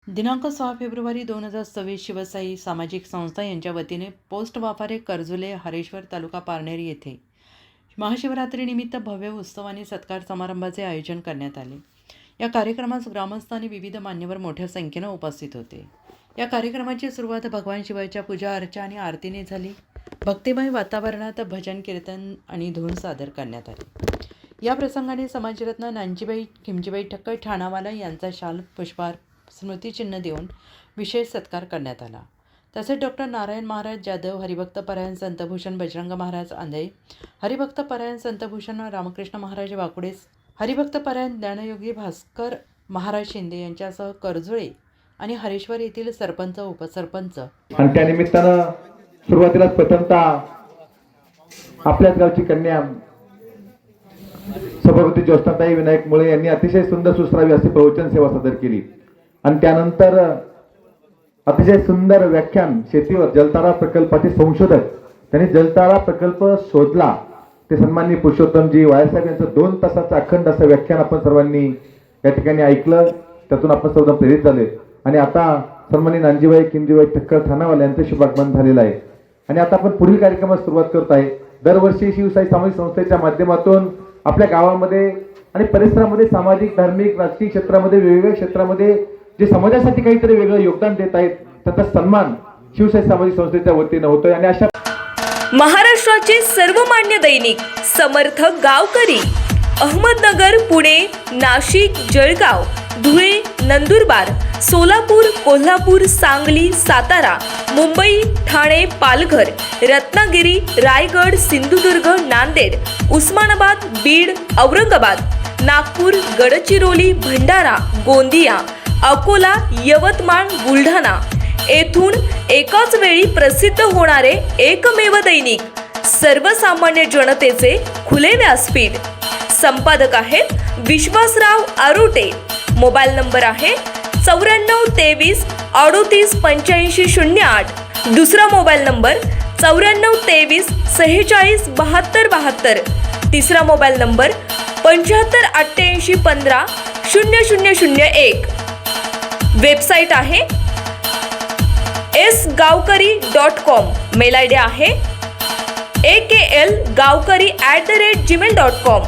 दिनांक 6 फेब्रुवारी 2024 शिवसाई सामाजिक संस्था यांच्या वतीने पोस्ट वाफारे कर्जुले हरेश्वर तालुका पारनेर येथे महाशिवरात्रीनिमित्त भव्य उत्सव आणि सत्कार समारंभाचे आयोजन करण्यात आले। या कार्यक्रमास ग्रामस्थ आणि विविध मान्यवर मोठ्या संख्येने उपस्थित होते। या कार्यक्रमाची सुरुवात भगवान शिवाच्या पूजा अर्चा आणि आरतीने झाली। भक्तिमय वातावरणात भजन कीर्तन आणि धून सादर करण्यात आले। या प्रसंगाने समाजरत्न नानजीबाई खिमजीबाई ठक्कर ठाणावाला यांचा शाल पुष्पहार स्मृतिचिन्ह देऊन विशेष सत्कार करण्यात आला। तसेच डॉक्टर नारायण महाराज जाधव, हरिभक्त परायण संतभूषण बजरंग महाराज आंधळे, हरिभक्त परायण संतभूषण रामकृष्ण महाराज वाकुडे, हरिभक्त परायण ज्ञानयोगी भास्कर महाराज शिंदे यांच्यासह कर्जुळे आणि हरेश्वर येथील सरपंच उपसरपंच आणि त्या निमित्तानं सुरुवातीला प्रथमतः आपल्याच गावची कन्या सभापती ज्योत्स्नाताई विनायक मुळे यांनी अतिशय सुंदर सुश्रावी अशी प्रवचन सेवा सादर केली आणि त्यानंतर अतिशय सुंदर व्याख्यान शेतीवर जलतारा प्रकल्पाचे संशोधक त्यांनी जलतारा प्रकल्प शोधला ते सन्माननीय पुरुषोत्तमजी वायसाहेब यांचं 2 तासाचं अखंड असं व्याख्यान आपण सर्वांनी या ठिकाणी ऐकलं। त्यातून आपण सर्व प्रेरित झाले आणि आता सन्माननीय नानजीबाई खिमजीबाई ठक्कर ठाणावाला यांचं शुभागमन झालेलं आहे आणि आता आपण पुढील कार्यक्रमास सुरुवात करत आहे। दरवर्षी शिवसाई सामाजिक संस्थेच्या माध्यमातून आपल्या गावामध्ये आणि परिसरामध्ये सामाजिक, धार्मिक, राजकीय क्षेत्रामध्ये वेगवेगळ्या क्षेत्रामध्ये जे समाजासाठी काहीतरी वेगळं योगदान देत आहेत त्याचा सन्मान शिवसाई सामाजिक संस्थेच्या वतीने होतोय आणि अशा महाराष्ट्राचे सर्वमान्य दैनिक समर्थ गावकरी अहमदनगर, पुणे, नाशिक, जळगाव, धुळे, नंदुरबार, सोलापूर, कोल्हापूर, सांगली, सातारा, मुंबई, ठाणे, पालघर, रत्नागिरी, रायगड, सिंधुदुर्ग, नांदेड, उस्मानाबाद, बीड, औरंगाबाद, नागपूर, गडचिरोली, भंडारा, गोंदिया, अकोला, यवतमाळ, बुलढाणा येथून एकाच वेळी प्रसिद्ध होणारे एकमेव दैनिक सर्वसामान्य जनतेचे खुले व्यासपीठ। संपादक आहेत विश्वासराव आरोटे। मोबाईल नंबर आहे 9423 38 85 08। दुसरा मोबाईल नंबर 9423 46 72 72। तिसरा मोबाईल नंबर 75 88 15 0001। वेबसाईट आहे sgavkari.com। मेल आयडी आहे akl gavkari@gmail.com।